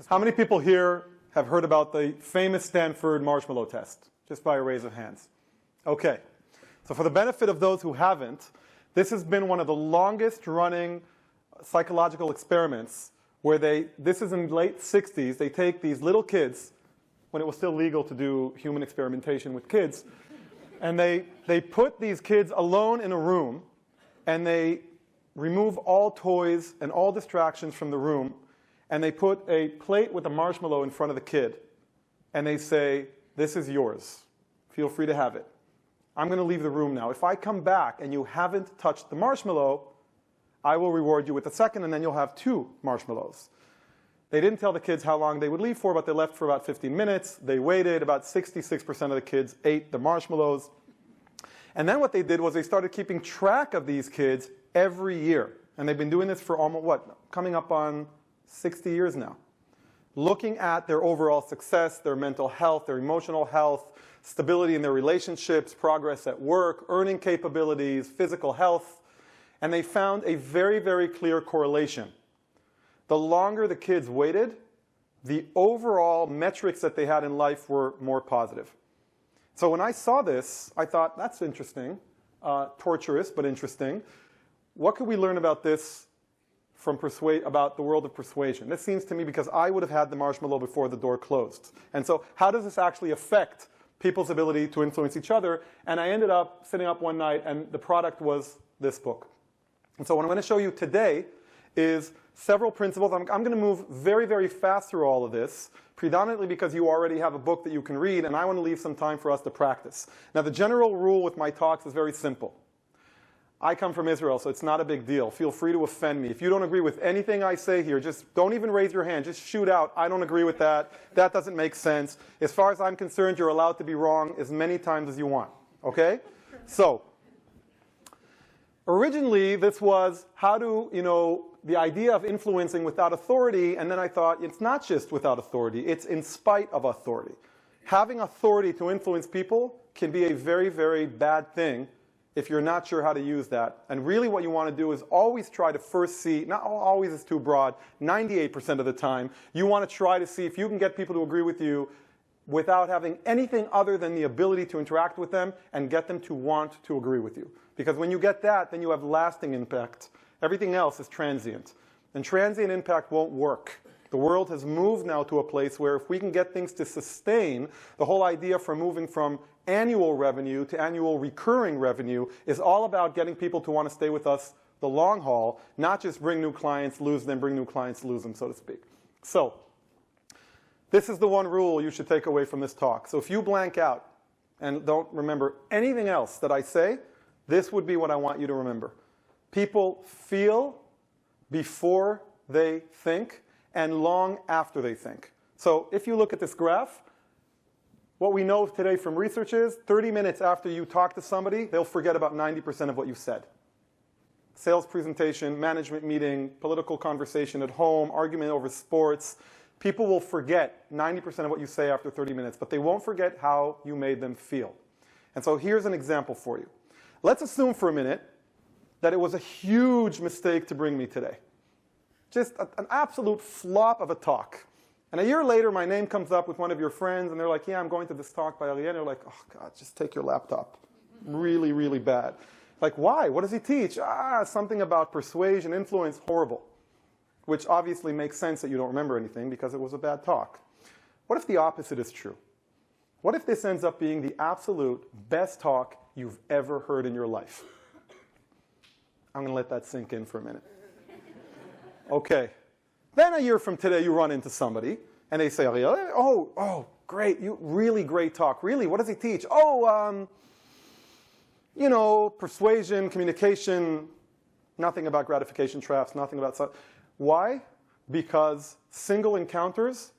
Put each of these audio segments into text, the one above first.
How many people here have heard about the famous Stanford marshmallow test? Just by a raise of hands. Okay. So for the benefit of those who haven't, this has been one of the longest running psychological experiments where this is in the late 60s, they take these little kids, when it was still legal to do human experimentation with kids, and they put these kids alone in a room, and they remove all toys and all distractions from the room, and they put a plate with a marshmallow in front of the kid, and they say, this is yours. Feel free to have it. I'm going to leave the room now. If I come back and you haven't touched the marshmallow, I will reward you with a second, and then you'll have 2 marshmallows. They didn't tell the kids how long they would leave for, but they left for about 15 minutes. They waited. About 66% of the kids ate the marshmallows. And then what they did was they started keeping track of these kids every year. And they've been doing this for almost, coming up on 60 years now. Looking at their overall success, their mental health, their emotional health, stability in their relationships, progress at work, earning capabilities, physical health. And they found a very, very clear correlation. The longer the kids waited, the overall metrics that they had in life were more positive. So when I saw this, I thought, that's interesting, torturous, but interesting. What could we learn about this from about the world of persuasion? This seems to me because I would have had the marshmallow before the door closed. And so how does this actually affect people's ability to influence each other? And I ended up sitting up one night, and the product was this book. And so what I'm going to show you today is several principles. I'm going to move very, very fast through all of this, predominantly because you already have a book that you can read, and I want to leave some time for us to practice. Now, the general rule with my talks is very simple. I come from Israel, so it's not a big deal. Feel free to offend me. If you don't agree with anything I say here, just don't even raise your hand. Just shoot out, I don't agree with that. That doesn't make sense. As far as I'm concerned, you're allowed to be wrong as many times as you want. Okay? So, originally, this was how to, the idea of influencing without authority, and then I thought, it's not just without authority, it's in spite of authority. Having authority to influence people can be a very, very bad thing if you're not sure how to use that. And really what you want to do is always try to first see, not always is too broad, 98% of the time, you want to try to see if you can get people to agree with you without having anything other than the ability to interact with them and get them to want to agree with you. Because when you get that, then you have lasting impact. Everything else is transient. And transient impact won't work. The world has moved now to a place where if we can get things to sustain, the whole idea for moving from annual revenue to annual recurring revenue is all about getting people to want to stay with us the long haul, not just bring new clients, lose them, bring new clients, lose them, so to speak. So this is the one rule you should take away from this talk. So if you blank out and don't remember anything else that I say, this would be what I want you to remember. People feel before they think and long after they think. So if you look at this graph, what we know today from research is 30 minutes after you talk to somebody, they'll forget about 90% of what you said. Sales presentation, management meeting, political conversation at home, argument over sports. People will forget 90% of what you say after 30 minutes, but they won't forget how you made them feel. And so here's an example for you. Let's assume for a minute that it was a huge mistake to bring me today. Just an absolute flop of a talk. And a year later, my name comes up with one of your friends, and they're like, yeah, I'm going to this talk by Ariel. And you're like, oh, God, just take your laptop. Really, really bad. Like, why? What does he teach? Something about persuasion, influence, horrible. Which obviously makes sense that you don't remember anything because it was a bad talk. What if the opposite is true? What if this ends up being the absolute best talk you've ever heard in your life? I'm going to let that sink in for a minute. Okay. Then a year from today, you run into somebody, and they say, oh, great, really great talk. Really, what does he teach? Persuasion, communication, nothing about gratification traps, nothing about... Why? Because single encounters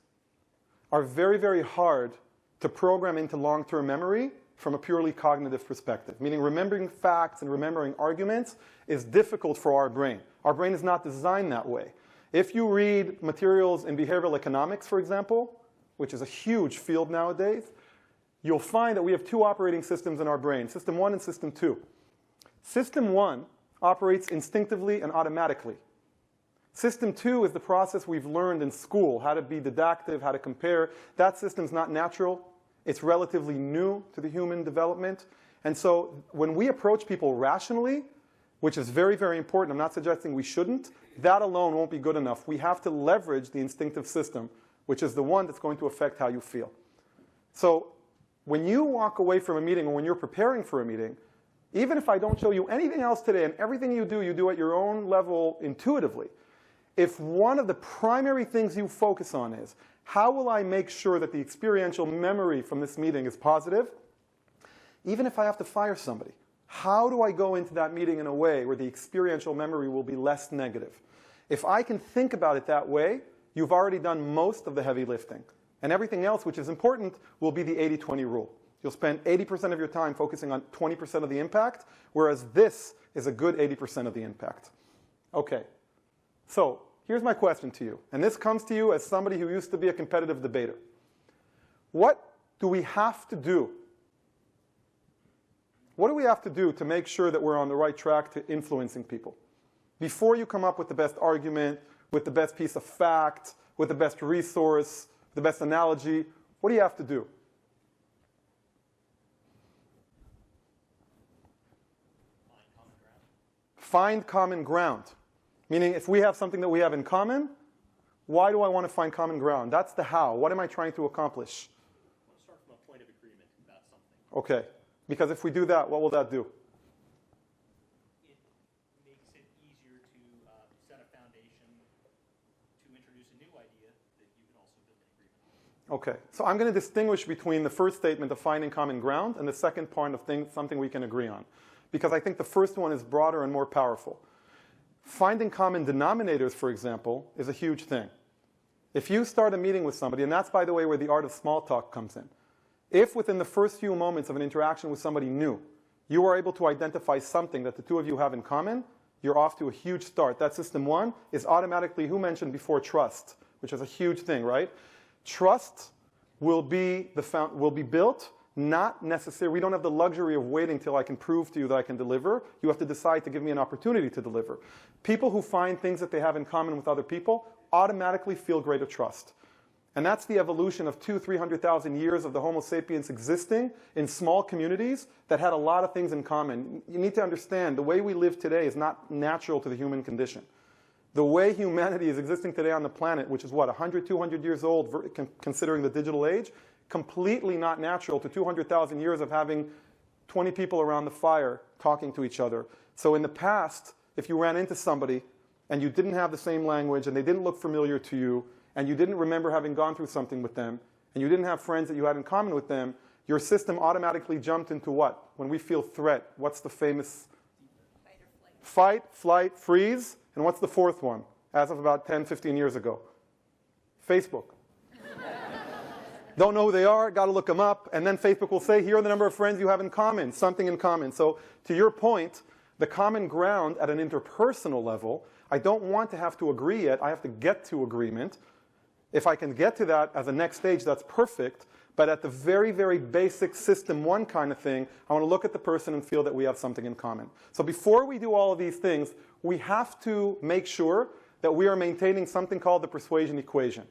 are very, very hard to program into long-term memory from a purely cognitive perspective. Meaning remembering facts and remembering arguments is difficult for our brain. Our brain is not designed that way. If you read materials in behavioral economics, for example, which is a huge field nowadays, you'll find that we have 2 operating systems in our brain, System 1 and System 2. System 1 operates instinctively and automatically. System 2 is the process we've learned in school, how to be deductive, how to compare. That system's not natural. It's relatively new to the human development. And so when we approach people rationally, which is very, very important, I'm not suggesting we shouldn't, that alone won't be good enough. We have to leverage the instinctive system, which is the one that's going to affect how you feel. So when you walk away from a meeting or when you're preparing for a meeting, even if I don't show you anything else today and everything you do at your own level intuitively, if one of the primary things you focus on is, how will I make sure that the experiential memory from this meeting is positive? Even if I have to fire somebody, how do I go into that meeting in a way where the experiential memory will be less negative? If I can think about it that way, you've already done most of the heavy lifting. And everything else, which is important, will be the 80-20 rule. You'll spend 80% of your time focusing on 20% of the impact, whereas this is a good 80% of the impact. Okay, so here's my question to you. And this comes to you as somebody who used to be a competitive debater. What do we have to do? What do we have to do to make sure that we're on the right track to influencing people? Before you come up with the best argument, with the best piece of fact, with the best resource, the best analogy, what do you have to do? Find common ground. Meaning, if we have something that we have in common, why do I want to find common ground? That's the how. What am I trying to accomplish? I want to start from a point of agreement about something. Okay. Because if we do that, what will that do? It makes it easier to set a foundation to introduce a new idea that you can also build an agreement on. Okay. So I'm going to distinguish between the first statement of finding common ground and the second part of something we can agree on. Because I think the first one is broader and more powerful. Finding common denominators, for example, is a huge thing. If you start a meeting with somebody, and that's, by the way, where the art of small talk comes in. If within the first few moments of an interaction with somebody new, you are able to identify something that the two of you have in common, you're off to a huge start. That system 1 is automatically, who mentioned before, trust, which is a huge thing, right? Trust will be built. Not necessary. We don't have the luxury of waiting till I can prove to you that I can deliver. You have to decide to give me an opportunity to deliver. People who find things that they have in common with other people automatically feel greater trust. And that's the evolution of 200,000-300,000 years of the Homo sapiens existing in small communities that had a lot of things in common. You need to understand the way we live today is not natural to the human condition. The way humanity is existing today on the planet, which is what, 100, 200 years old, considering the digital age, completely not natural to 200,000 years of having 20 people around the fire talking to each other. So in the past, if you ran into somebody and you didn't have the same language and they didn't look familiar to you and you didn't remember having gone through something with them and you didn't have friends that you had in common with them, your system automatically jumped into what? When we feel threat, what's the famous? Fight, flight, freeze. And what's the fourth one, as of about 10, 15 years ago? Facebook. Don't know who they are, got to look them up, and then Facebook will say, here are the number of friends you have in common, something in common. So to your point, the common ground at an interpersonal level, I don't want to have to agree yet, I have to get to agreement. If I can get to that as a next stage, that's perfect, but at the very, very basic system 1 kind of thing, I want to look at the person and feel that we have something in common. So before we do all of these things, we have to make sure that we are maintaining something called the persuasion equation.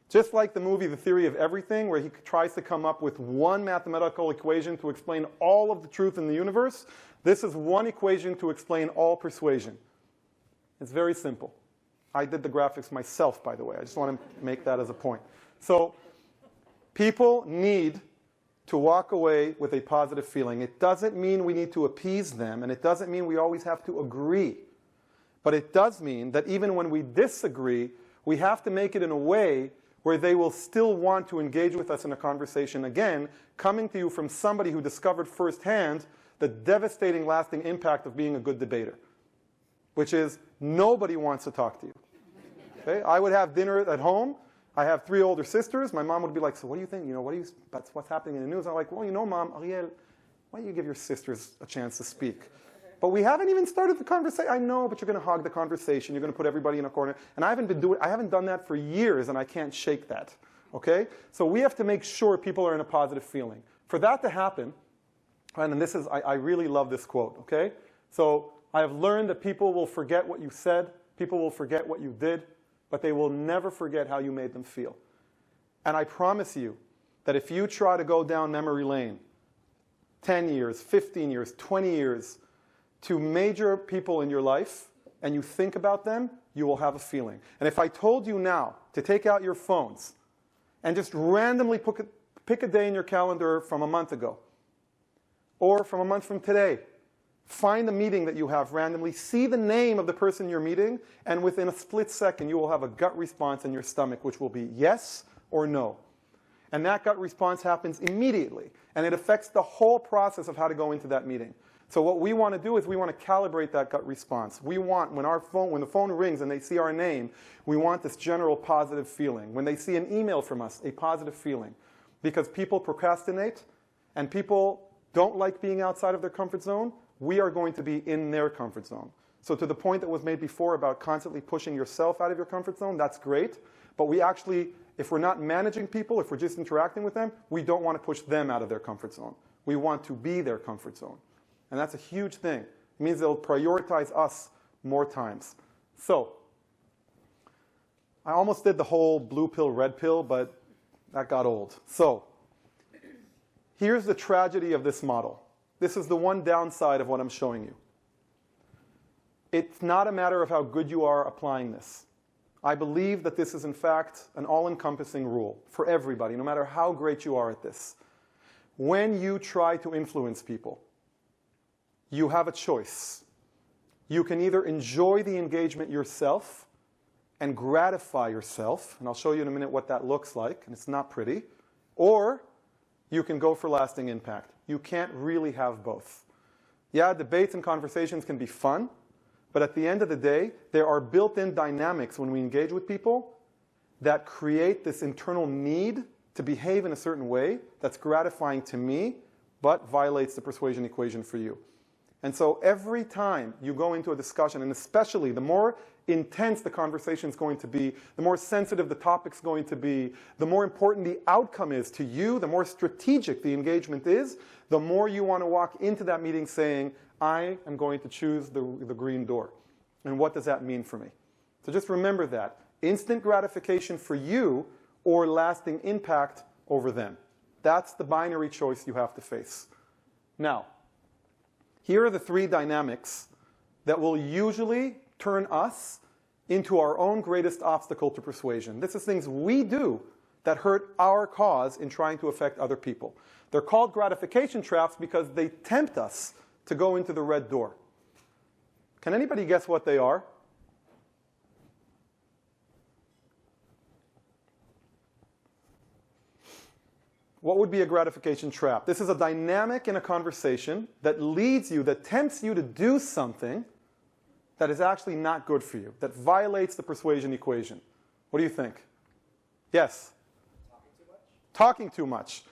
Just like the movie The Theory of Everything, where he tries to come up with one mathematical equation to explain all of the truth in the universe, this is one equation to explain all persuasion. It's very simple. I did the graphics myself, by the way. I just want to make that as a point. So people need to walk away with a positive feeling. It doesn't mean we need to appease them, and it doesn't mean we always have to agree. But it does mean that even when we disagree, we have to make it in a way where they will still want to engage with us in a conversation, again, coming to you from somebody who discovered firsthand the devastating, lasting impact of being a good debater, which is nobody wants to talk to you. Okay? I would have dinner at home. I have 3 older sisters. My mom would be like, so what do you think? That's what's happening in the news. I'm like, well, Mom, Ariel, why don't you give your sisters a chance to speak? But we haven't even started the conversation. I know, but you're going to hog the conversation. You're going to put everybody in a corner. And I haven't done that for years, and I can't shake that. Okay? So we have to make sure people are in a positive feeling. For that to happen, and this is, I really love this quote. Okay? So I have learned that people will forget what you said, People will forget what you did, but they will never forget how you made them feel. And I promise you that if you try to go down memory lane 10 years, 15 years, 20 years to major people in your life and you think about them, you will have a feeling. And if I told you now to take out your phones and just randomly pick a day in your calendar from a month ago or from a month from today, find a meeting that you have randomly, see the name of the person you're meeting, and within a split second you will have a gut response in your stomach which will be yes or no. And that gut response happens immediately, and it affects the whole process of how to go into that meeting. So what we want to do is we want to calibrate that gut response. We want, when the phone rings and they see our name, we want this general positive feeling. When they see an email from us, a positive feeling. Because people procrastinate, and people don't like being outside of their comfort zone, we are going to be in their comfort zone. So to the point that was made before about constantly pushing yourself out of your comfort zone, that's great. But we actually, if we're not managing people, if we're just interacting with them, we don't want to push them out of their comfort zone. We want to be their comfort zone. And that's a huge thing. It means they'll prioritize us more times. So I almost did the whole blue pill, red pill, but that got old. So here's the tragedy of this model. This is the one downside of what I'm showing you. It's not a matter of how good you are applying this. I believe that this is, in fact, an all-encompassing rule for everybody, no matter how great you are at this. When you try to influence people, you have a choice. You can either enjoy the engagement yourself and gratify yourself, and I'll show you in a minute what that looks like, and it's not pretty, or you can go for lasting impact. You can't really have both. Yeah, debates and conversations can be fun, but at the end of the day, there are built-in dynamics when we engage with people that create this internal need to behave in a certain way that's gratifying to me, but violates the persuasion equation for you. And so every time you go into a discussion, and especially the more intense the conversation is going to be, the more sensitive the topic's going to be, the more important the outcome is to you, the more strategic the engagement is, the more you want to walk into that meeting saying, I am going to choose the green door. And what does that mean for me? So just remember that. Instant gratification for you or lasting impact over them. That's the binary choice you have to face. Now, here are the three dynamics that will usually turn us into our own greatest obstacle to persuasion. This is things we do that hurt our cause in trying to affect other people. They're called gratification traps because they tempt us to go into the red door. Can anybody guess what they are? What would be a gratification trap? This is a dynamic in a conversation that leads you, that tempts you to do something that is actually not good for you, that violates the persuasion equation. What do you think? Yes? Talking too much? Talking too much.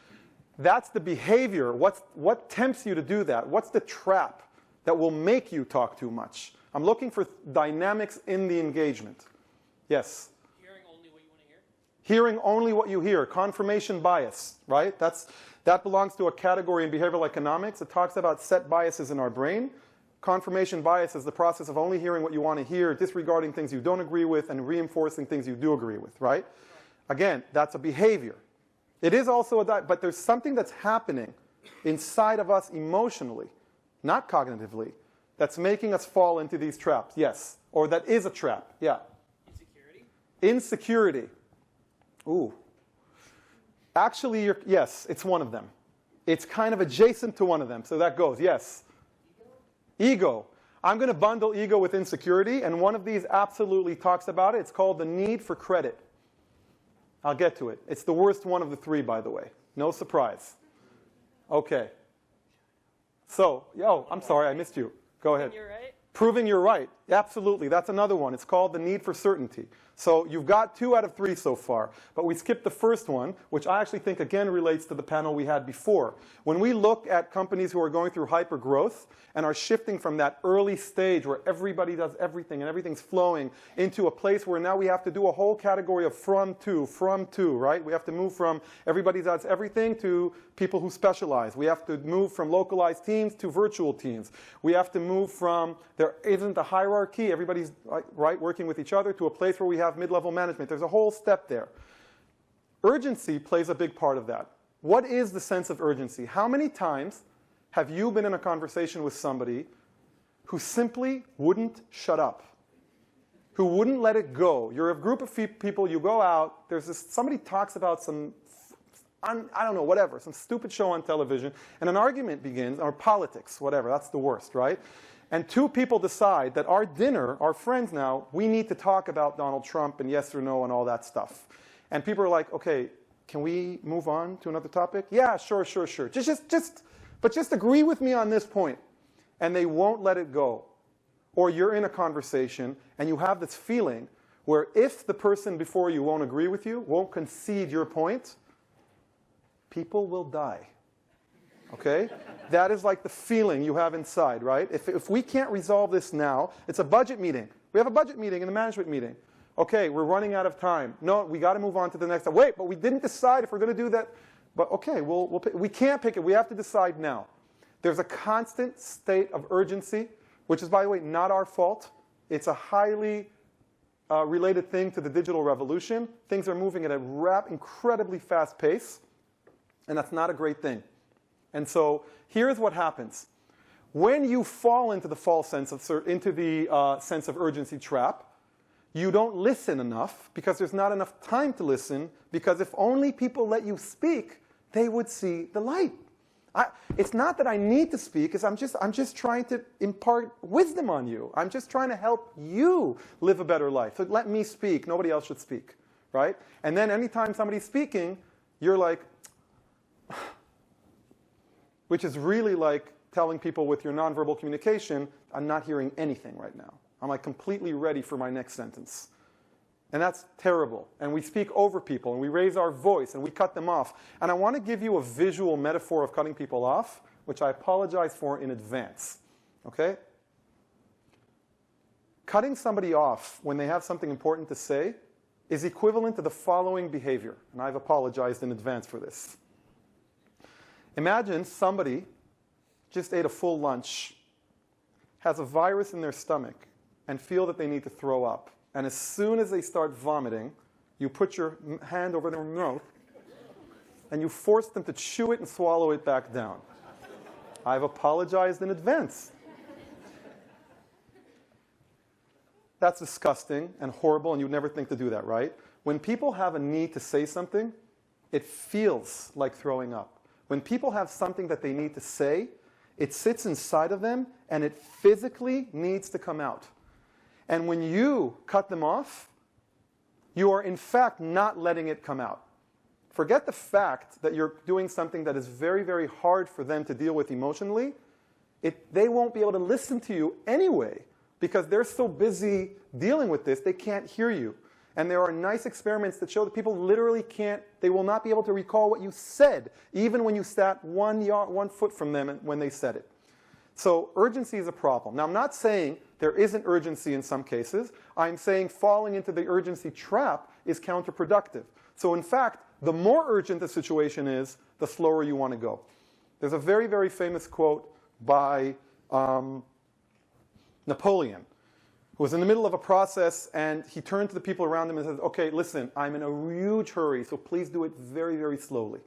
That's the behavior. What tempts you to do that? What's the trap that will make you talk too much? I'm looking for dynamics in the engagement. Yes? Hearing only what you want to hear? Hearing only what you hear. Confirmation bias, right? That belongs to a category in behavioral economics. It talks about set biases in our brain. Confirmation bias is the process of only hearing what you want to hear, disregarding things you don't agree with, and reinforcing things you do agree with, right? Again, that's a behavior. It is also but there's something that's happening inside of us emotionally, not cognitively, that's making us fall into these traps. Yes. Or that is a trap. Yeah. Insecurity? Insecurity. Ooh. Actually, yes, it's one of them. It's kind of adjacent to one of them, so that goes. Yes. Ego. I'm going to bundle ego with insecurity, and one of these absolutely talks about it. It's called the need for credit. I'll get to it. It's the worst one of the three, by the way. No surprise. Okay. So, I'm sorry, I missed you. Go ahead. You're right. Proving you're right. Absolutely. That's another one. It's called the need for certainty. So you've got 2 out of 3 so far. But we skipped the first one, which I actually think again relates to the panel we had before. When we look at companies who are going through hyper growth and are shifting from that early stage where everybody does everything and everything's flowing into a place where now we have to do a whole category of from to, right? We have to move from everybody does everything to people who specialize. We have to move from localized teams to virtual teams. We have to move from there isn't a hierarchy, everybody's right working with each other, to a place where we have mid-level management. There's a whole step there. Urgency plays a big part of that. What is the sense of urgency? How many times have you been in a conversation with somebody who simply wouldn't shut up? Who wouldn't let it go? You're a group of people, you go out, somebody talks about some, I don't know, whatever, some stupid show on television, and an argument begins, or politics, whatever, that's the worst, right? And 2 people decide that our dinner, our friends now, we need to talk about Donald Trump and yes or no and all that stuff. And people are like, okay, can we move on to another topic? Yeah, sure. But just agree with me on this point. And they won't let it go. Or you're in a conversation and you have this feeling where if the person before you won't agree with you, won't concede your point, people will die. Okay? That is like the feeling you have inside, right? If we can't resolve this now, it's a budget meeting. We have a budget meeting and a management meeting. Okay, we're running out of time. No, we got to move on to the next one. Wait, but we didn't decide if we're going to do that. But okay, we can't pick it. We have to decide now. There's a constant state of urgency, which is, by the way, not our fault. It's a highly related thing to the digital revolution. Things are moving at a incredibly fast pace, and that's not a great thing. And so here's what happens. When you fall into the sense of urgency trap, you don't listen enough because there's not enough time to listen, because if only people let you speak, they would see the light. It's not that I need to speak, I'm just trying to impart wisdom on you. I'm just trying to help you live a better life. So let me speak. Nobody else should speak, right? And then anytime somebody's speaking, you're like, which is really like telling people with your nonverbal communication, I'm not hearing anything right now. I'm like completely ready for my next sentence. And that's terrible. And we speak over people, and we raise our voice, and we cut them off. And I want to give you a visual metaphor of cutting people off, which I apologize for in advance. Okay? Cutting somebody off when they have something important to say is equivalent to the following behavior. And I've apologized in advance for this. Imagine somebody just ate a full lunch, has a virus in their stomach, and feel that they need to throw up. And as soon as they start vomiting, you put your hand over their mouth, and you force them to chew it and swallow it back down. I've apologized in advance. That's disgusting and horrible, and you'd never think to do that, right? When people have a need to say something, it feels like throwing up. When people have something that they need to say, it sits inside of them, and it physically needs to come out. And when you cut them off, you are in fact not letting it come out. Forget the fact that you're doing something that is very, very hard for them to deal with emotionally. They won't be able to listen to you anyway because they're so busy dealing with this, they can't hear you. And there are nice experiments that show that people literally they will not be able to recall what you said, even when you sat 1 foot from them when they said it. So urgency is a problem. Now, I'm not saying there isn't urgency in some cases. I'm saying falling into the urgency trap is counterproductive. So in fact, the more urgent the situation is, the slower you want to go. There's a very, very famous quote by Napoleon, who was in the middle of a process, and he turned to the people around him and said, okay, listen, I'm in a huge hurry, so please do it very, very slowly.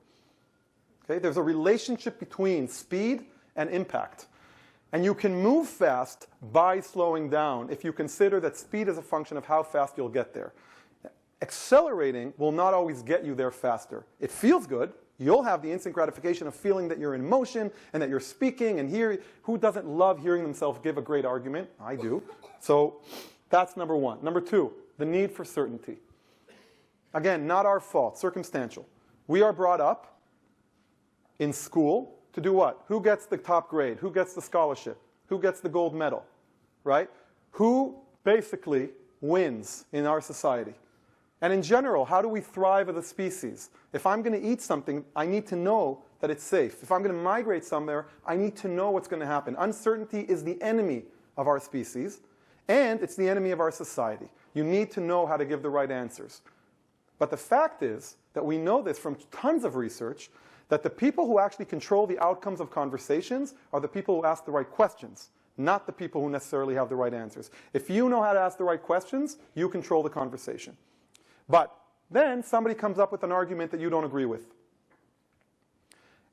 Okay? There's a relationship between speed and impact. And you can move fast by slowing down if you consider that speed is a function of how fast you'll get there. Accelerating will not always get you there faster. It feels good. You'll have the instant gratification of feeling that you're in motion and that you're speaking and hearing. Who doesn't love hearing themselves give a great argument? I do. So that's number one. Number two, the need for certainty. Again, not our fault, circumstantial. We are brought up in school to do what? Who gets the top grade? Who gets the scholarship? Who gets the gold medal? Right? Who basically wins in our society? And in general, how do we thrive as a species? If I'm going to eat something, I need to know that it's safe. If I'm going to migrate somewhere, I need to know what's going to happen. Uncertainty is the enemy of our species, and it's the enemy of our society. You need to know how to give the right answers. But the fact is that we know this from tons of research, that the people who actually control the outcomes of conversations are the people who ask the right questions, not the people who necessarily have the right answers. If you know how to ask the right questions, you control the conversation. But then somebody comes up with an argument that you don't agree with,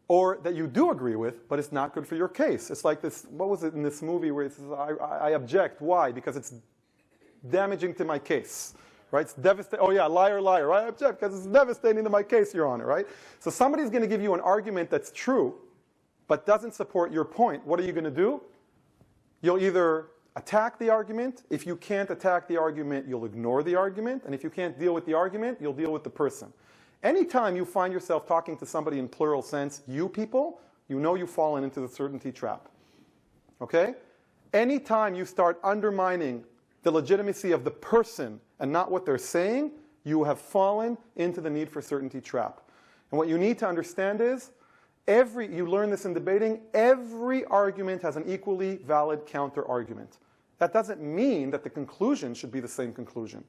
or that you do agree with, but it's not good for your case. It's like this, what was it in this movie where it says, I object. Why? Because it's damaging to my case. Right? It's devastating. Oh yeah, liar, liar. Right? I object because it's devastating to my case, Your Honor. Right? So somebody's going to give you an argument that's true, but doesn't support your point. What are you going to do? You'll either attack the argument. If you can't attack the argument, you'll ignore the argument. And if you can't deal with the argument, you'll deal with the person. Anytime you find yourself talking to somebody in plural sense, you people, you know you've fallen into the certainty trap. Okay? Anytime you start undermining the legitimacy of the person and not what they're saying, you have fallen into the need for certainty trap. And what you need to understand is, you learn this in debating, every argument has an equally valid counter-argument. That doesn't mean that the conclusion should be the same conclusion.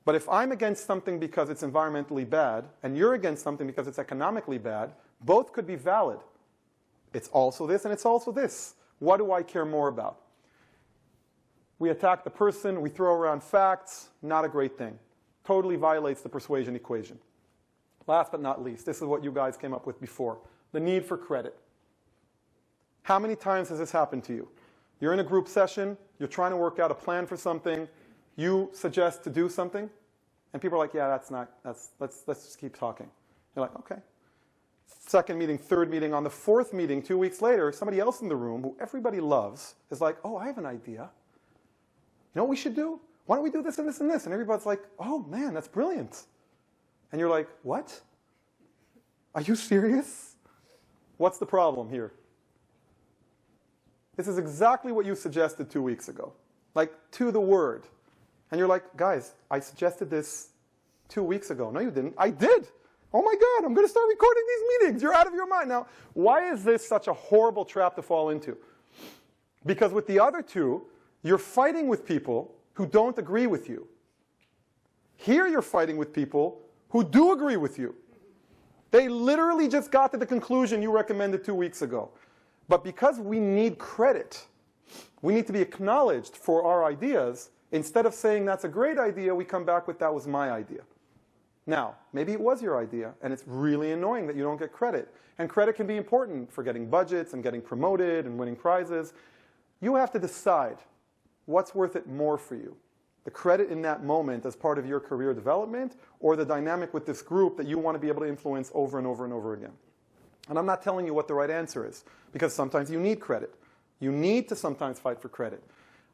But if I'm against something because it's environmentally bad, and you're against something because it's economically bad, both could be valid. It's also this, and it's also this. What do I care more about? We attack the person, we throw around facts, not a great thing. Totally violates the persuasion equation. Last but not least, this is what you guys came up with before, the need for credit. How many times has this happened to you? You're in a group session, you're trying to work out a plan for something, you suggest to do something, and people are like, yeah, let's just keep talking. You're like, okay. Second meeting, third meeting, on the fourth meeting, 2 weeks later, somebody else in the room, who everybody loves, is like, oh, I have an idea. You know what we should do? Why don't we do this and this and this? And everybody's like, oh man, that's brilliant. And you're like, what? Are you serious? What's the problem here? This is exactly what you suggested 2 weeks ago. Like, to the word. And you're like, guys, I suggested this 2 weeks ago. No, you didn't. I did. Oh my God, I'm going to start recording these meetings. You're out of your mind. Now, why is this such a horrible trap to fall into? Because with the other two, you're fighting with people who don't agree with you. Here you're fighting with people who do agree with you. They literally just got to the conclusion you recommended 2 weeks ago. But because we need credit, we need to be acknowledged for our ideas, instead of saying that's a great idea, we come back with that was my idea. Now, maybe it was your idea, and it's really annoying that you don't get credit. And credit can be important for getting budgets and getting promoted and winning prizes. You have to decide what's worth it more for you. The credit in that moment as part of your career development, or the dynamic with this group that you want to be able to influence over and over and over again. And I'm not telling you what the right answer is, because sometimes you need credit. You need to sometimes fight for credit.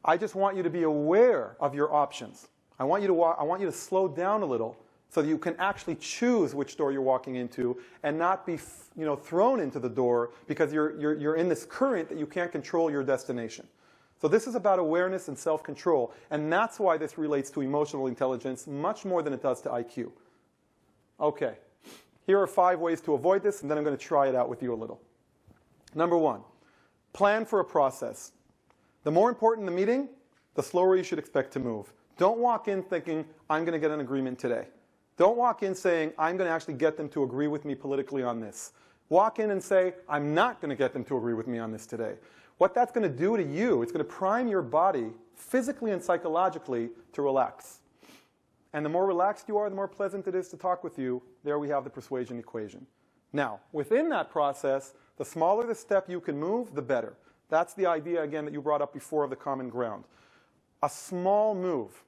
I just want you to be aware of your options. I want you to slow down a little so that you can actually choose which door you're walking into and not be thrown into the door because you're in this current that you can't control your destination. So this is about awareness and self-control, and that's why this relates to emotional intelligence much more than it does to IQ. Okay, here are 5 ways to avoid this, and then I'm going to try it out with you a little. Number 1, plan for a process. The more important the meeting, the slower you should expect to move. Don't walk in thinking, I'm going to get an agreement today. Don't walk in saying, I'm going to actually get them to agree with me politically on this. Walk in and say, I'm not going to get them to agree with me on this today. What that's going to do to you, it's going to prime your body physically and psychologically to relax. And the more relaxed you are, the more pleasant it is to talk with you. There we have the persuasion equation. Now, within that process, the smaller the step you can move, the better. That's the idea, again, that you brought up before of the common ground. A small move,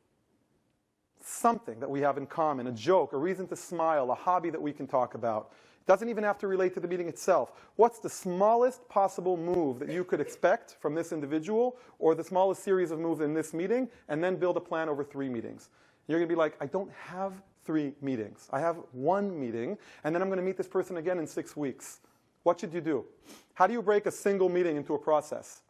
something that we have in common, a joke, a reason to smile, a hobby that we can talk about. It doesn't even have to relate to the meeting itself. What's the smallest possible move that you could expect from this individual, or the smallest series of moves in this meeting, and then build a plan over 3 meetings? You're going to be like, I don't have 3 meetings. I have 1 meeting, and then I'm going to meet this person again in 6 weeks. What should you do? How do you break a single meeting into a process?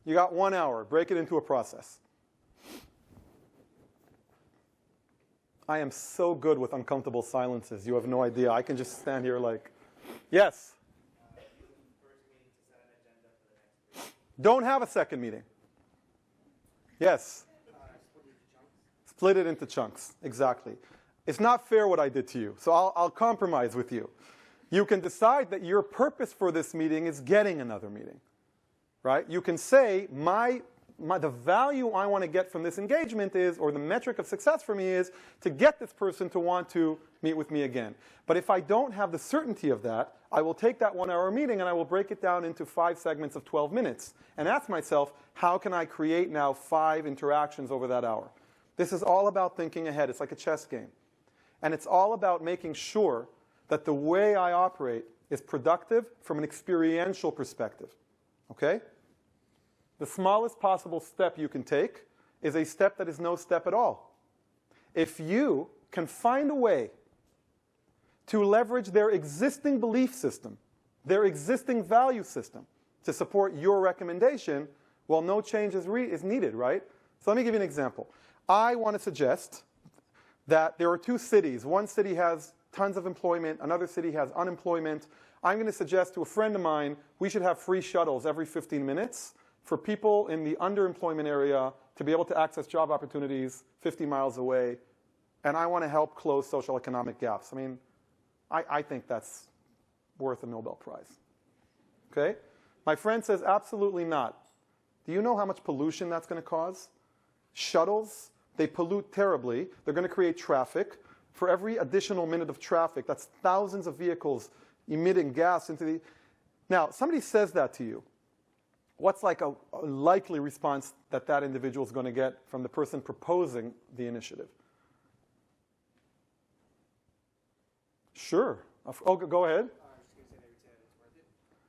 You got 1 hour. Break it into a process. I am so good with uncomfortable silences. You have no idea. I can just stand here like, yes. Don't have a second meeting. Yes. Split it into chunks. Exactly. It's not fair what I did to you, so I'll compromise with you. You can decide that your purpose for this meeting is getting another meeting, right? You can say, the value I want to get from this engagement is, or the metric of success for me is, to get this person to want to meet with me again. But if I don't have the certainty of that, I will take that 1 hour meeting and I will break it down into 5 segments of 12 minutes and ask myself, how can I create now 5 interactions over that hour? This is all about thinking ahead. It's like a chess game. And it's all about making sure that the way I operate is productive from an experiential perspective. Okay? The smallest possible step you can take is a step that is no step at all. If you can find a way to leverage their existing belief system, their existing value system, to support your recommendation, well, no change is needed, right? So let me give you an example. I want to suggest that there are 2 cities. One city has tons of employment. Another city has unemployment. I'm going to suggest to a friend of mine we should have free shuttles every 15 minutes for people in the underemployment area to be able to access job opportunities 50 miles away. And I want to help close social economic gaps. I mean, I think that's worth a Nobel Prize. Okay? My friend says, absolutely not. Do you know how much pollution that's going to cause? Shuttles, they pollute terribly. They're going to create traffic. For every additional minute of traffic, that's thousands of vehicles emitting gas into the... Now, somebody says that to you. What's like a likely response that that individual is going to get from the person proposing the initiative? Sure. Oh, go ahead.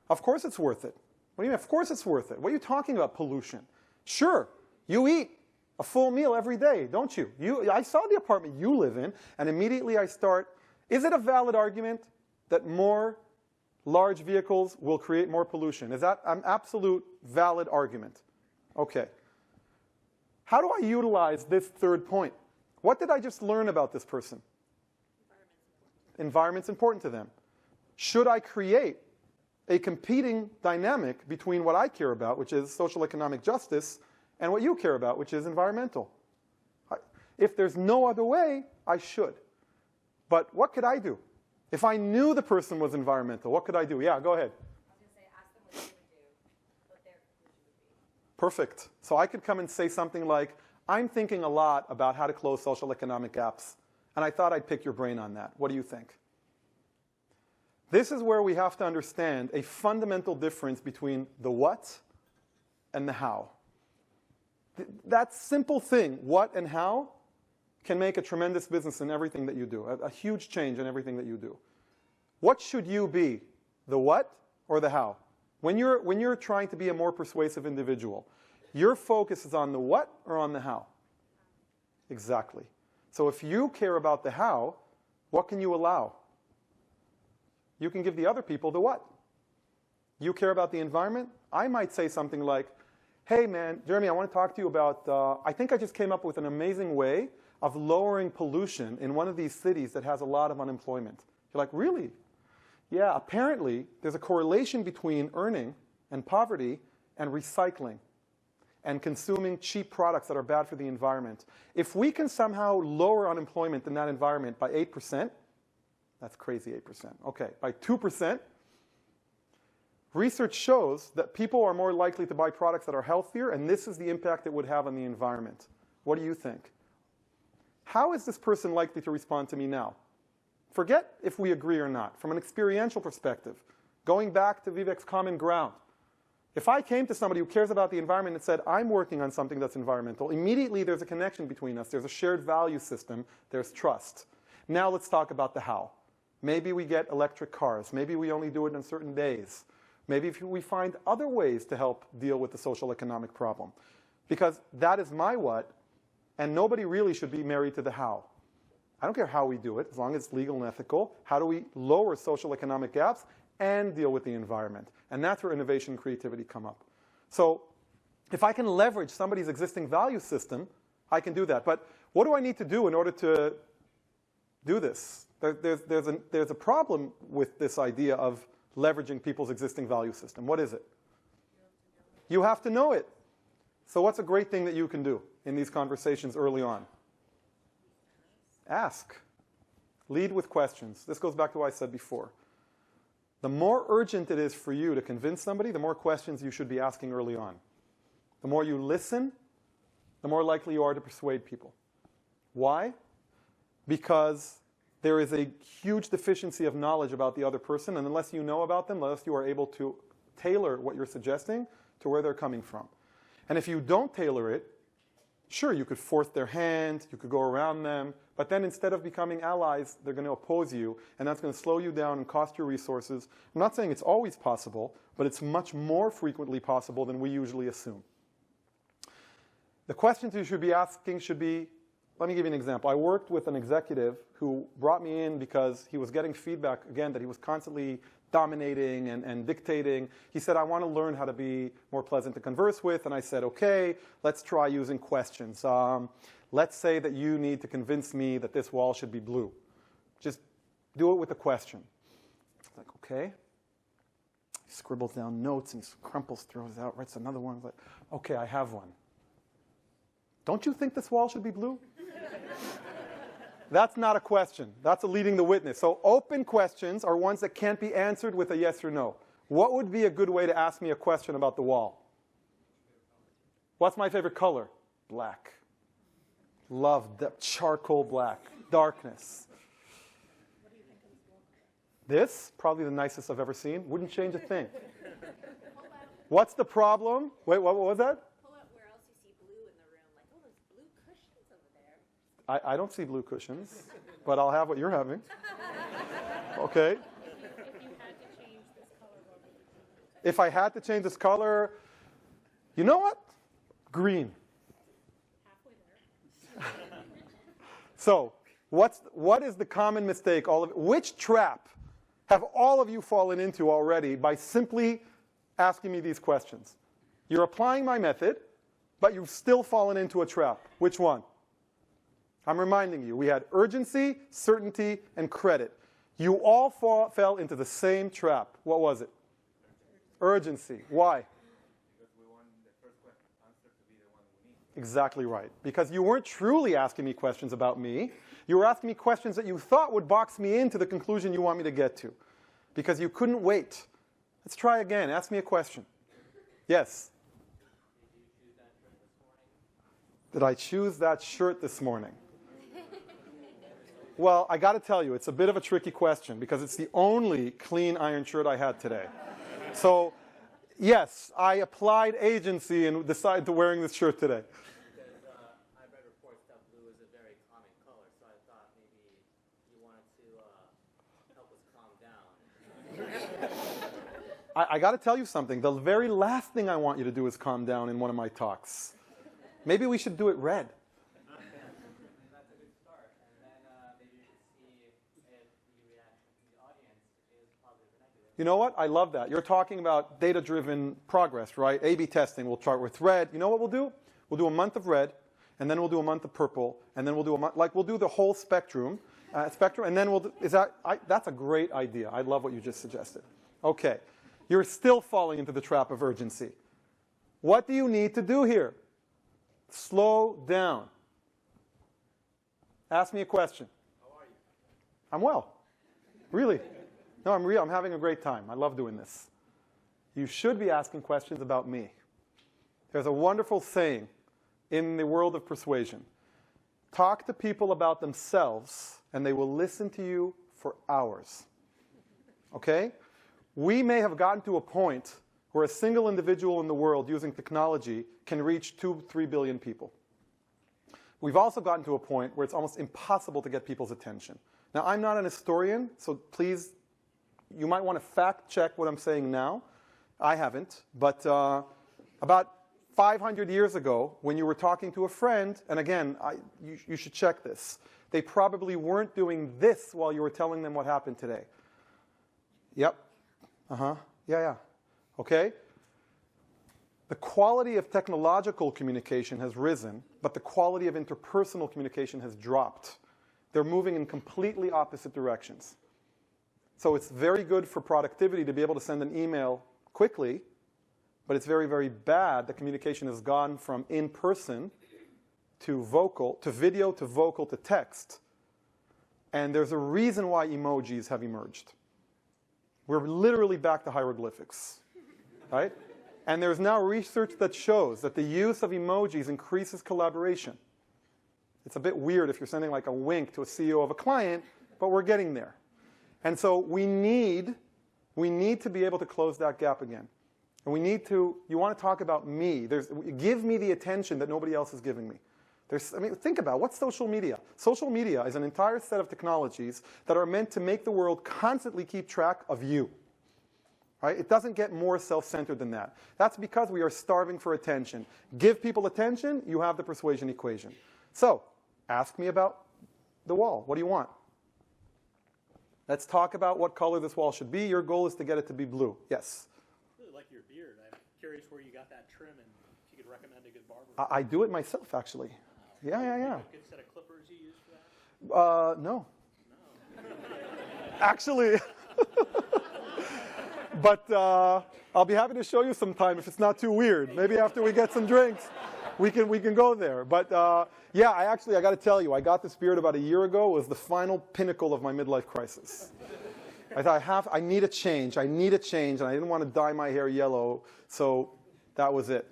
Of course it's worth it. What do you mean, of course it's worth it? What are you talking about, pollution? Sure. You eat a full meal every day, don't you? I saw the apartment you live in, and immediately I start, is it a valid argument that more large vehicles will create more pollution? Is that an absolute valid argument? Okay. How do I utilize this third point? What did I just learn about this person? Environment's important to them. Should I create a competing dynamic between what I care about, which is social economic justice, and what you care about, which is environmental? If there's no other way, I should. But what could I do? If I knew the person was environmental, what could I do? Yeah, go ahead. I was going to say, ask them what they would do, what their conclusion would be. Perfect. So I could come and say something like, I'm thinking a lot about how to close social economic gaps, and I thought I'd pick your brain on that. What do you think? This is where we have to understand a fundamental difference between the what and the how. That simple thing, what and how, can make a tremendous business in everything that you do, a huge change in everything that you do. What should you be, the what or the how? When you're trying to be a more persuasive individual, your focus is on the what or on the how? Exactly. So if you care about the how, what can you allow? You can give the other people the what. You care about the environment? I might say something like, hey man, Jeremy, I want to talk to you about, I think I just came up with an amazing way of lowering pollution in one of these cities that has a lot of unemployment. You're like, really? Yeah, apparently there's a correlation between earning and poverty and recycling and consuming cheap products that are bad for the environment. If we can somehow lower unemployment in that environment by 8%, that's crazy 8%. Okay, by 2%, research shows that people are more likely to buy products that are healthier, and this is the impact it would have on the environment. What do you think? How is this person likely to respond to me now? Forget if we agree or not. From an experiential perspective, going back to Vivek's common ground, if I came to somebody who cares about the environment and said, I'm working on something that's environmental, immediately there's a connection between us. There's a shared value system. There's trust. Now let's talk about the how. Maybe we get electric cars. Maybe we only do it on certain days. Maybe if we find other ways to help deal with the social economic problem. Because that is my what, and nobody really should be married to the how. I don't care how we do it, as long as it's legal and ethical. How do we lower social economic gaps and deal with the environment? And that's where innovation and creativity come up. So If I can leverage somebody's existing value system, I can do that. But what do I need to do in order to do this? There's a problem with this idea of leveraging people's existing value system. What is it? You have to know it. So what's a great thing that you can do in these conversations early on? Ask. Lead with questions. This goes back to what I said before. The more urgent it is for you to convince somebody, the more questions you should be asking early on. The more you listen, the more likely you are to persuade people. Why? Because there is a huge deficiency of knowledge about the other person, and unless you know about them, unless you are able to tailor what you're suggesting to where they're coming from. And if you don't tailor it, sure, you could force their hand, you could go around them, but then instead of becoming allies, they're going to oppose you, and that's going to slow you down and cost you resources. I'm not saying it's always possible, but it's much more frequently possible than we usually assume. The questions you should be asking should be, let me give you an example. I worked with an executive who brought me in because he was getting feedback, again, that he was constantly dominating and dictating. He said, I want to learn how to be more pleasant to converse with. And I said, okay, let's try using questions. Let's say that you need to convince me that this wall should be blue. Just do it with a question. It's like, okay. He scribbles down notes and he crumples, throws out, writes another one. Like, okay, I have one. Don't you think this wall should be blue? That's not a question. That's a leading the witness. So open questions are ones that can't be answered with a yes or no. What would be a good way to ask me a question about the wall? What's my favorite color? Black. Love charcoal black. Darkness. What do you think of this wall? This, probably the nicest I've ever seen. Wouldn't change a thing. What's the problem? Wait, what was that? Pull out where else you see blue in the room. Like, oh, there's blue cushions over there. I don't see blue cushions, but I'll have what you're having. Okay. If you had to change this color, what would you do? If I had to change this color, you know what? Green. Halfway there. So, what is the common mistake? Which trap have all of you fallen into already by simply asking me these questions? You're applying my method, but you've still fallen into a trap. Which one? I'm reminding you, we had urgency, certainty, and credit. You all fell into the same trap. What was it? Urgency. Why? Because we want the first answer to be the one we need. Exactly right. Because you weren't truly asking me questions about me. You were asking me questions that you thought would box me into the conclusion you want me to get to. Because you couldn't wait. Let's try again. Ask me a question. Yes? Did I choose that shirt this morning? Well, I got to tell you, it's a bit of a tricky question because it's the only clean iron shirt I had today. So, yes, I applied agency and decided to wearing this shirt today. Because I read reports that blue is a very calming color, so I thought maybe you wanted to help us calm down. I got to tell you something. The very last thing I want you to do is calm down in one of my talks. Maybe we should do it red. That's a good start. And then maybe you could see if the reaction from the audience is positive or negative. You know what? I love that. You're talking about data-driven progress, right? A/B testing. We'll start with red. You know what we'll do? We'll do a month of red, and then we'll do a month of purple, and then we'll do a month, we'll do the whole spectrum, and then we'll do, that's a great idea. I love what you just suggested. Okay. You're still falling into the trap of urgency. What do you need to do here? Slow down. Ask me a question. How are you? I'm well. Really. No, I'm having a great time. I love doing this. You should be asking questions about me. There's a wonderful saying in the world of persuasion. Talk to people about themselves, and they will listen to you for hours. Okay? We may have gotten to a point where a single individual in the world using technology can reach 2-3 billion people. We've also gotten to a point where it's almost impossible to get people's attention. Now, I'm not an historian, so please, you might want to fact check what I'm saying now. I haven't, but about 500 years ago, when you were talking to a friend, and again, you should check this, they probably weren't doing this while you were telling them what happened today. Yep. Yeah. Okay? The quality of technological communication has risen, but the quality of interpersonal communication has dropped. They're moving in completely opposite directions. So it's very good for productivity to be able to send an email quickly, but it's very, very bad that communication has gone from in-person to vocal, to video, to vocal, to text. And there's a reason why emojis have emerged. We're literally back to hieroglyphics, right? And there's now research that shows that the use of emojis increases collaboration. It's a bit weird if you're sending like a wink to a CEO of a client, but we're getting there. And so we need to be able to close that gap again. And we need to, you want to talk about me. Give me the attention that nobody else is giving me. I mean, think about what's social media. Social media is an entire set of technologies that are meant to make the world constantly keep track of you. Right? It doesn't get more self-centered than that. That's because we are starving for attention. Give people attention, you have the persuasion equation. So, ask me about the wall. What do you want? Let's talk about what color this wall should be. Your goal is to get it to be blue. Yes? I really like your beard. I'm curious where you got that trim and if you could recommend a good barber. I do it myself, actually. Yeah. A good set of clippers you use for that? No. Actually, but I'll be happy to show you sometime if it's not too weird. Maybe after we get some drinks, we can go there. But yeah, I got to tell you, I got this beard about a year ago. It was the final pinnacle of my midlife crisis. I thought I need a change. I need a change, and I didn't want to dye my hair yellow, so that was it.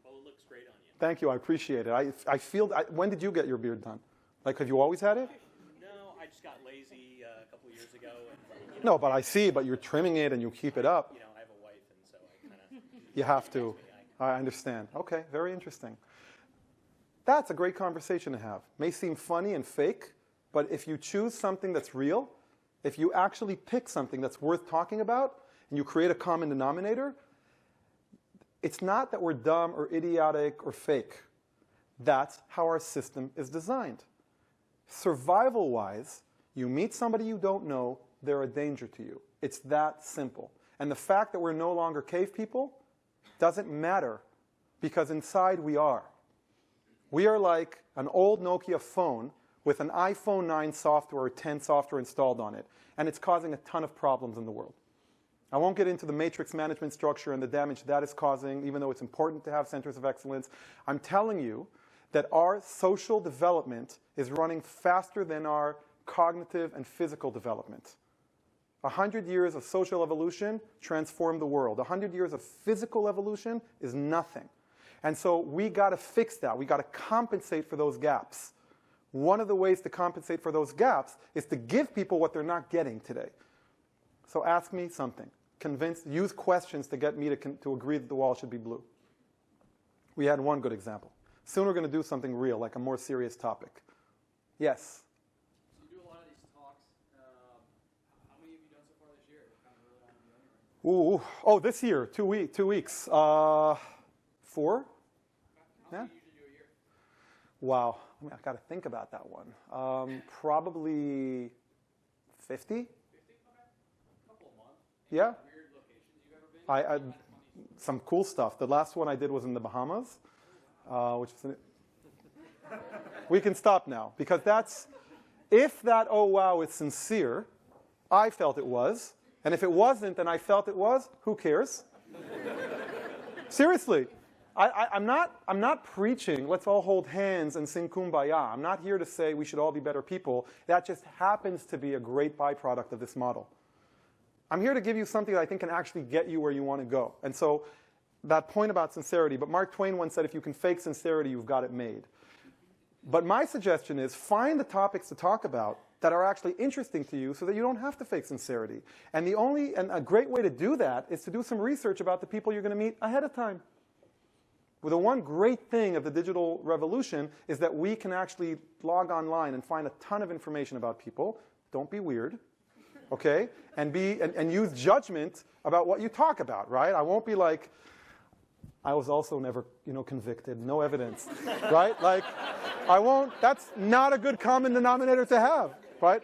Well, it looks great on you. Thank you. I appreciate it. I feel. When did you get your beard done? Like, have you always had it? No, I just got lazy a couple of years ago. And, No, but I see. But you're trimming it and you keep it up. You know, I have a wife, and so I kind of. You have to. I understand. Okay, very interesting. That's a great conversation to have. May seem funny and fake, but if you choose something that's real, if you actually pick something that's worth talking about, and you create a common denominator, it's not that we're dumb or idiotic or fake. That's how our system is designed. Survival-wise, you meet somebody you don't know, they're a danger to you. It's that simple. And the fact that we're no longer cave people doesn't matter, because inside we are. We are like an old Nokia phone with an iPhone 9 software or 10 software installed on it, and it's causing a ton of problems in the world. I won't get into the matrix management structure and the damage that is causing, even though it's important to have centers of excellence. I'm telling you that our social development is running faster than our cognitive and physical development. 100 years of social evolution transformed the world. 100 years of physical evolution is nothing. And so we got to fix that. We got to compensate for those gaps. One of the ways to compensate for those gaps is to give people what they're not getting today. So ask me something. Use questions to get me to agree that the wall should be blue. We had one good example. Soon we're going to do something real, like a more serious topic. Yes? So you do a lot of these talks. How many have you done so far this year? Kind of really on the other end. Oh, this year, 2 weeks. 4? How Yeah. many you usually do a year? Wow. I mean, I got to think about that one. Probably 50? 50? Okay. A couple a month. Yeah. Weird locations you've ever been? Some cool stuff. The last one I did was in the Bahamas, which is we can stop now, because if that oh wow is sincere, I felt it was, and if it wasn't and I felt it was, who cares? Seriously. I'm not preaching, let's all hold hands and sing Kumbaya. I'm not here to say we should all be better people. That just happens to be a great byproduct of this model. I'm here to give you something that I think can actually get you where you want to go. And so that point about sincerity, but Mark Twain once said, if you can fake sincerity, you've got it made. But my suggestion is find the topics to talk about that are actually interesting to you so that you don't have to fake sincerity. And a great way to do that is to do some research about the people you're going to meet ahead of time. Well, the one great thing of the digital revolution is that we can actually log online and find a ton of information about people. Don't be weird, okay? And use judgment about what you talk about, right? I won't be like, I was also never, convicted, no evidence, right? Like, I won't. That's not a good common denominator to have, right?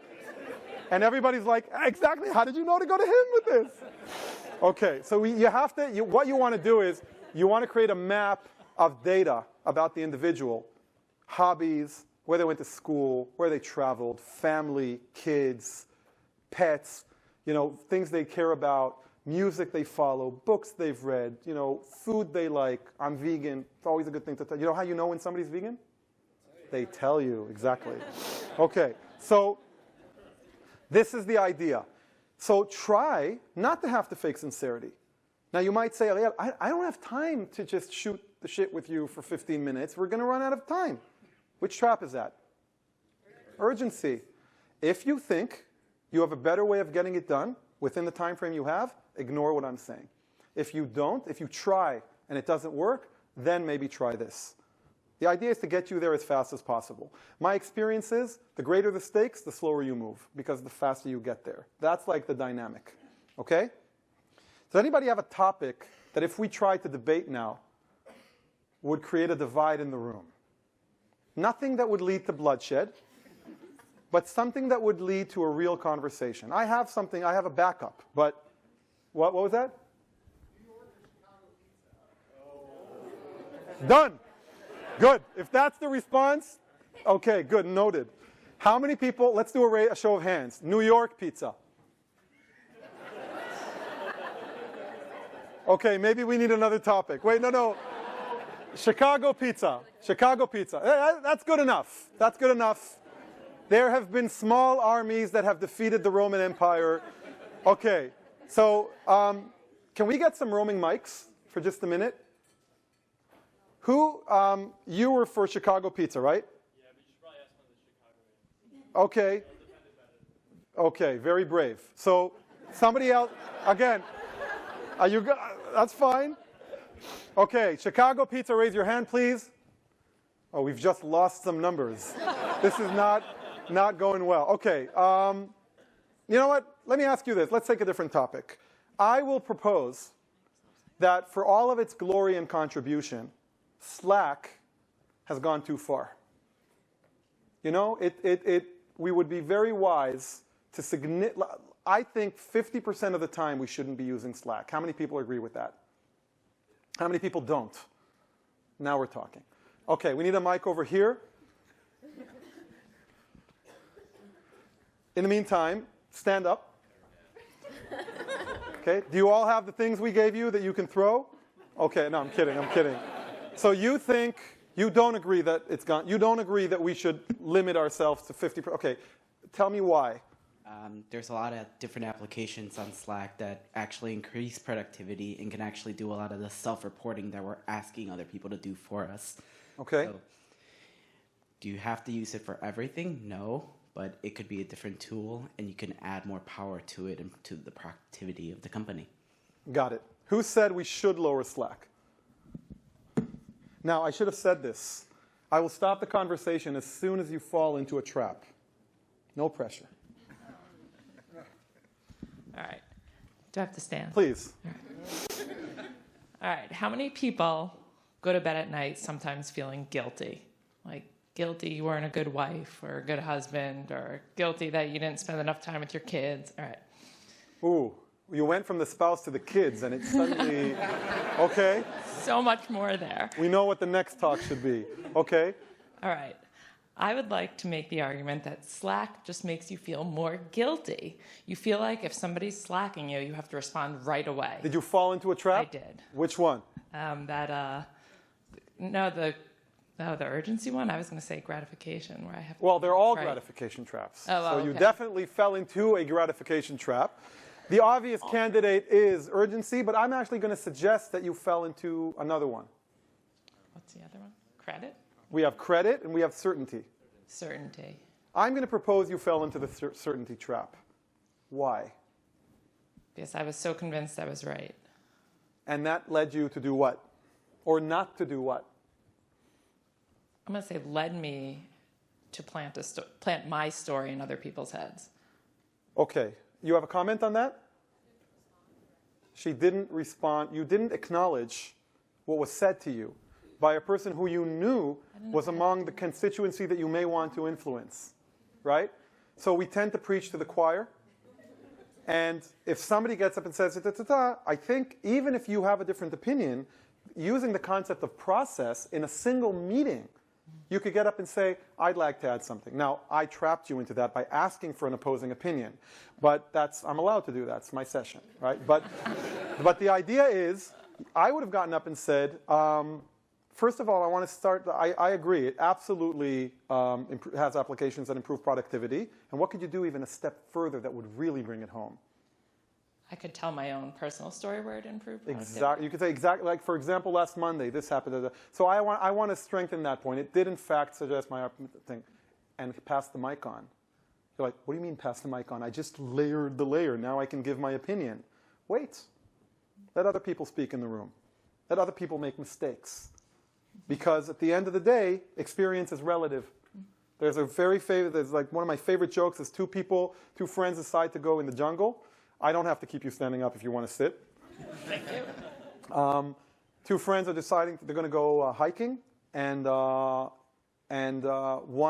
And everybody's like, exactly. How did you know to go to him with this? Okay, so what you want to do is you want to create a map of data about the individual. Hobbies, where they went to school, where they traveled, family, kids, pets, things they care about, music they follow, books they've read, food they like. I'm vegan. It's always a good thing to tell. You know how you know when somebody's vegan? They tell you, exactly. Okay, so this is the idea. So try not to have to fake sincerity. Now you might say, I don't have time to just shoot the shit with you for 15 minutes. We're going to run out of time. Which trap is that? Urgency. If you think you have a better way of getting it done within the time frame you have, ignore what I'm saying. If you don't, if you try and it doesn't work, then maybe try this. The idea is to get you there as fast as possible. My experience is the greater the stakes, the slower you move, because the faster you get there. That's like the dynamic. Okay? Does anybody have a topic that if we tried to debate now would create a divide in the room? Nothing that would lead to bloodshed, but something that would lead to a real conversation. I have a backup, but what was that? Done. Good. If that's the response, okay, good, noted. How many people, let's do a show of hands. New York pizza. Okay, maybe we need another topic. Wait, no. Chicago pizza. Chicago pizza. That's good enough. That's good enough. There have been small armies that have defeated the Roman Empire. Okay, so can we get some roaming mics for just a minute? Who, you were for Chicago pizza, right? Yeah, but you should probably ask one of the Chicago. Okay. Okay, very brave. So somebody else, again, that's fine. Okay, Chicago pizza, raise your hand, please. Oh, we've just lost some numbers. This is not going well. Okay, you know what? Let me ask you this. Let's take a different topic. I will propose that for all of its glory and contribution, Slack has gone too far. We would be very wise to I think 50% of the time we shouldn't be using Slack. How many people agree with that? How many people don't? Now we're talking. Okay, we need a mic over here. In the meantime, stand up. Okay, do you all have the things we gave you that you can throw? Okay, no, I'm kidding. So you don't agree that it's gone. You don't agree that we should limit ourselves to 50%. Okay, tell me why. There's a lot of different applications on Slack that actually increase productivity and can actually do a lot of the self-reporting that we're asking other people to do for us. Okay. So, do you have to use it for everything? No, but it could be a different tool, and you can add more power to it and to the productivity of the company. Got it. Who said we should lower Slack? Now, I should have said this. I will stop the conversation as soon as you fall into a trap. No pressure. All right. Do I have to stand? Please. All right. How many people go to bed at night sometimes feeling guilty? Like guilty you weren't a good wife or a good husband, or guilty that you didn't spend enough time with your kids. All right. Ooh, you went from the spouse to the kids and it suddenly, okay. So much more there. We know what the next talk should be. Okay. All right. I would like to make the argument that Slack just makes you feel more guilty. You feel like if somebody's slacking you, you have to respond right away. Did you fall into a trap? I did. Which one? The urgency one. I was going to say gratification, where I have. Well, they're all right. gratification traps. Oh, well, so you okay. definitely fell into a gratification trap. The obvious candidate is urgency, but I'm actually going to suggest that you fell into another one. What's the other one? Credit? We have credit and we have certainty. Certainty. I'm going to propose you fell into the certainty trap. Why? Because I was so convinced I was right. And that led you to do what? Or not to do what? I'm going to say led me to plant my story in other people's heads. Okay. You have a comment on that? She didn't respond. You didn't acknowledge what was said to you by a person who you knew was among the constituency that you may want to influence, right? So we tend to preach to the choir. And if somebody gets up and says, I think even if you have a different opinion, using the concept of process in a single meeting, you could get up and say, I'd like to add something. Now, I trapped you into that by asking for an opposing opinion. But I'm allowed to do that. It's my session, right? But the idea is, I would have gotten up and said, first of all, I want to start, I agree, it absolutely has applications that improve productivity. And what could you do even a step further that would really bring it home? I could tell my own personal story where it improved productivity. Exactly. You could say exactly, like for example, last Monday, this happened. So I want to strengthen that point. It did in fact suggest my thing. And pass the mic on. You're like, what do you mean pass the mic on? I just layered the layer. Now I can give my opinion. Wait. Let other people speak in the room. Let other people make mistakes. Because at the end of the day, experience is relative. There's like one of my favorite jokes is two friends decide to go in the jungle. I don't have to keep you standing up if you want to sit. Thank you. Two friends are deciding they're going to go hiking, and one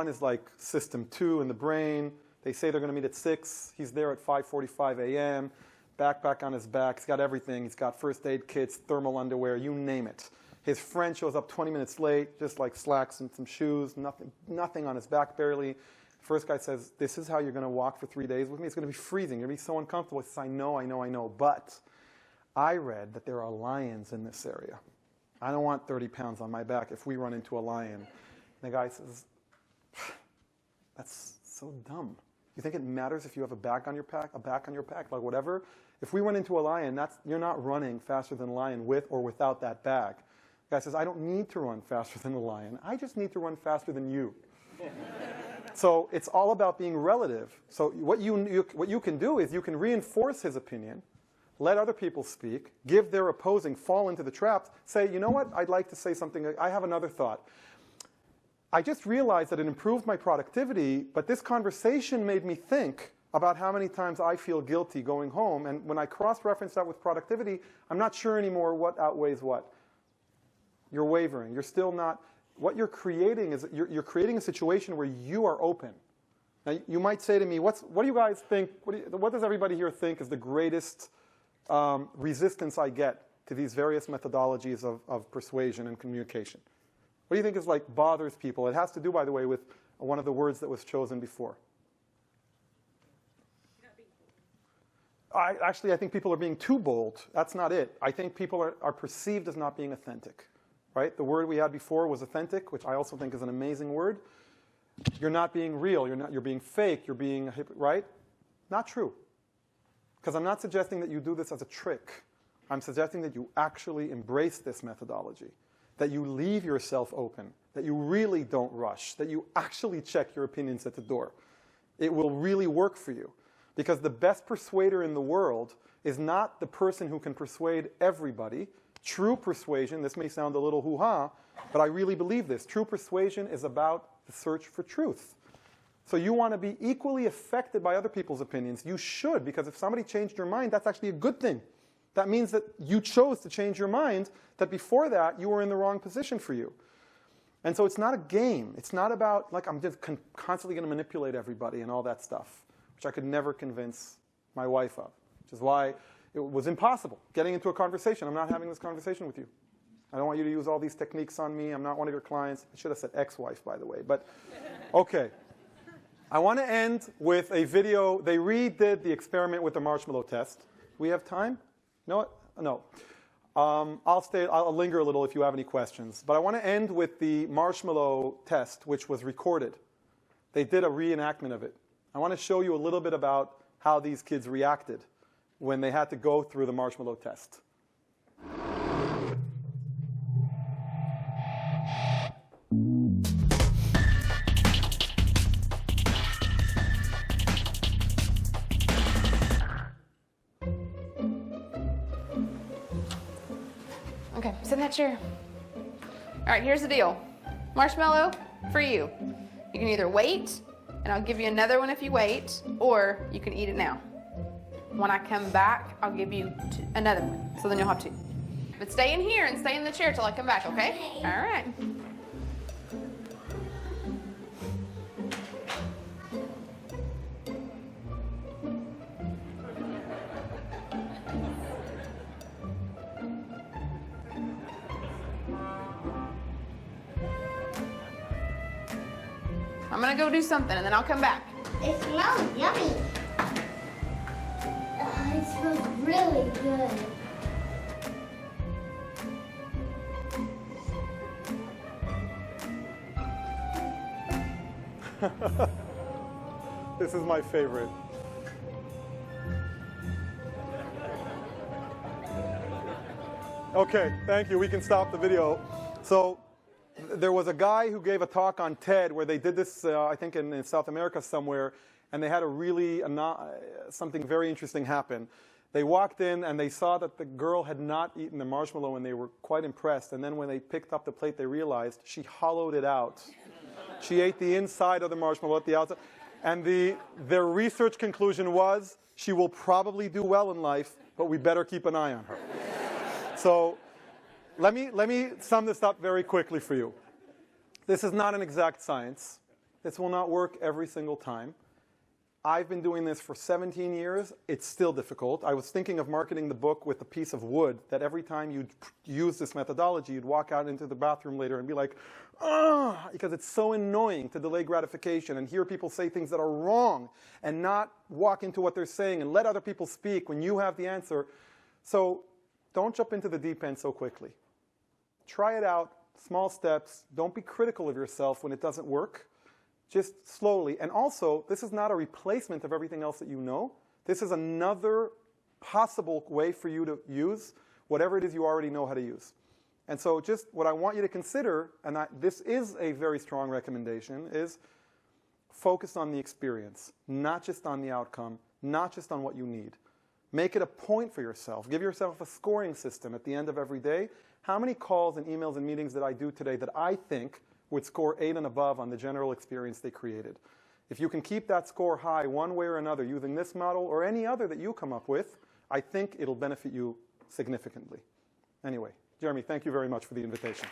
is like system 2 in the brain. They say they're going to meet at 6. He's there at 5:45 a.m., backpack on his back. He's got everything. He's got first aid kits, thermal underwear, you name it. His friend shows up 20 minutes late, just like slacks and some shoes, nothing on his back barely. First guy says, this is how you're going to walk for 3 days with me? It's going to be freezing. You're going to be so uncomfortable. He says, I know. But I read that there are lions in this area. I don't want 30 pounds on my back if we run into a lion. And the guy says, that's so dumb. You think it matters if you have a back on your back, like whatever? If we run into a lion, you're not running faster than a lion with or without that bag. The guy says, I don't need to run faster than the lion. I just need to run faster than you. So it's all about being relative. So what you can do is you can reinforce his opinion, let other people speak, give their opposing, fall into the traps, say, you know what, I'd like to say something. I have another thought. I just realized that it improved my productivity, but this conversation made me think about how many times I feel guilty going home. And when I cross-reference that with productivity, I'm not sure anymore what outweighs what. You're wavering. You're still not. What you're creating is you're creating a situation where you are open. Now, you might say to me, what do you guys think, what does everybody here think is the greatest resistance I get to these various methodologies of persuasion and communication? What do you think is like bothers people? It has to do, by the way, with one of the words that was chosen before. I think people are being too bold. That's not it. I think people are perceived as not being authentic. Right? The word we had before was authentic, which I also think is an amazing word. You're not being real. You're being fake. You're being, right? Not true. Because I'm not suggesting that you do this as a trick. I'm suggesting that you actually embrace this methodology, that you leave yourself open, that you really don't rush, that you actually check your opinions at the door. It will really work for you. Because the best persuader in the world is not the person who can persuade everybody. True persuasion, this may sound a little hoo-ha, but I really believe this. True persuasion is about the search for truth. So you want to be equally affected by other people's opinions. You should, because if somebody changed your mind, that's actually a good thing. That means that you chose to change your mind, that before that, you were in the wrong position for you. And so it's not a game. It's not about, like, I'm just constantly going to manipulate everybody and all that stuff, which I could never convince my wife of, which is why it was impossible getting into a conversation. I'm not having this conversation with you. I don't want you to use all these techniques on me. I'm not one of your clients. I should have said ex-wife, by the way. But, okay. I want to end with a video. They redid the experiment with the marshmallow test. We have time? No? No. I'll linger a little if you have any questions. But I want to end with the marshmallow test, which was recorded. They did a reenactment of it. I want to show you a little bit about how these kids reacted when they had to go through the marshmallow test. Okay, sit in that chair. All right, here's the deal. Marshmallow, for you. You can either wait, and I'll give you another one if you wait, or you can eat it now. When I come back, I'll give you another one, so then you'll have two. But stay in here and stay in the chair till I come back, okay? All right. I'm gonna go do something and then I'll come back. It smells yummy. It smells really good. This is my favorite. Okay, thank you. We can stop the video. So there was a guy who gave a talk on TED where they did this, I think in South America somewhere, and they had a really, something very interesting happen. They walked in and they saw that the girl had not eaten the marshmallow and they were quite impressed. And then when they picked up the plate, they realized she hollowed it out. She ate the inside of the marshmallow, at the outside. And their research conclusion was, she will probably do well in life, but we better keep an eye on her. So let me sum this up very quickly for you. This is not an exact science. This will not work every single time. I've been doing this for 17 years. It's still difficult. I was thinking of marketing the book with a piece of wood that every time you'd use this methodology, you'd walk out into the bathroom later and be like, ugh, because it's so annoying to delay gratification and hear people say things that are wrong and not walk into what they're saying and let other people speak when you have the answer. So don't jump into the deep end so quickly. Try it out, small steps. Don't be critical of yourself when it doesn't work. Just slowly. And also, this is not a replacement of everything else that you know. This is another possible way for you to use whatever it is you already know how to use. And so just what I want you to consider, and this is a very strong recommendation, is focus on the experience, not just on the outcome, not just on what you need. Make it a point for yourself. Give yourself a scoring system at the end of every day. How many calls and emails and meetings did I do today that I think would score 8 and above on the general experience they created? If you can keep that score high one way or another using this model or any other that you come up with, I think it'll benefit you significantly. Anyway, Jeremy, thank you very much for the invitation.